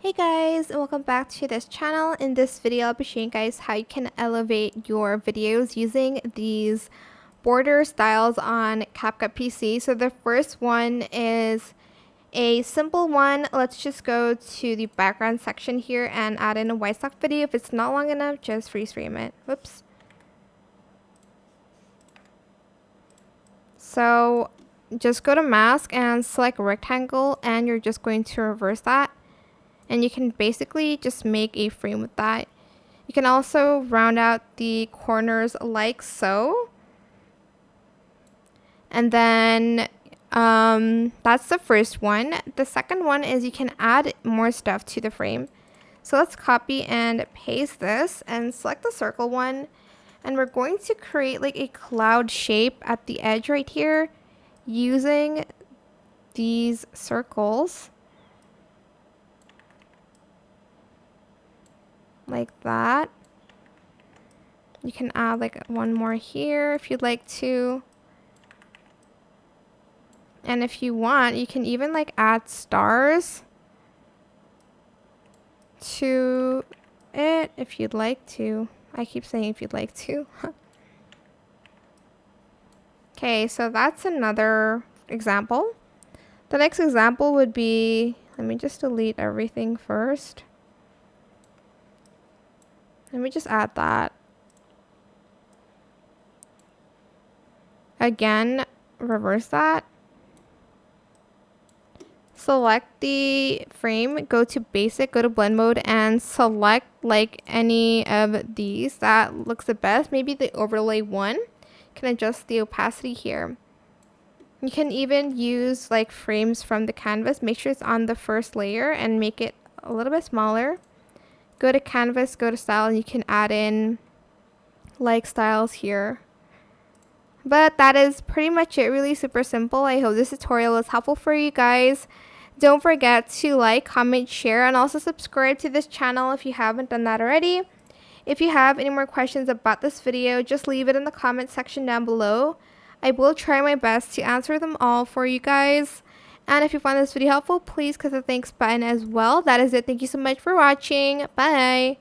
Hey guys, and welcome back to this channel. In this video, I'll be showing you guys how you can elevate your videos using these border styles on CapCut PC. So the first one is a simple one. Let's just go to the background section here and add in a white stock video. If it's not long enough, just freeze frame it. Whoops. So just go to mask and select rectangle, and you're just going to reverse that. And you can basically just make a frame with that. You can also round out the corners like so. And then that's the first one. The second one is you can add more stuff to the frame. So let's copy and paste this and select the circle one. And we're going to create like a cloud shape at the edge right here using these circles. Like that. You can add like one more here if you'd like to. And if you want, you can even like add stars to it if you'd like to. I keep saying if you'd like to. Okay, so that's another example. The next example would be, let me just delete everything first. Let me just add that. Again, reverse that. Select the frame, go to basic, go to blend mode, and select like any of these that looks the best. Maybe the overlay one. You can adjust the opacity here. You can even use like frames from the canvas. Make sure it's on the first layer and make it a little bit smaller. Go to canvas, go to style, and you can add in like styles here. But that is pretty much it. Really super simple. I hope this tutorial was helpful for you guys. Don't forget to like, comment, share, and also subscribe to this channel if you haven't done that already. If you have any more questions about this video, just leave it in the comment section down below. I will try my best to answer them all for you guys. And if you found this video helpful, please click the thanks button as well. That is it. Thank you so much for watching. Bye.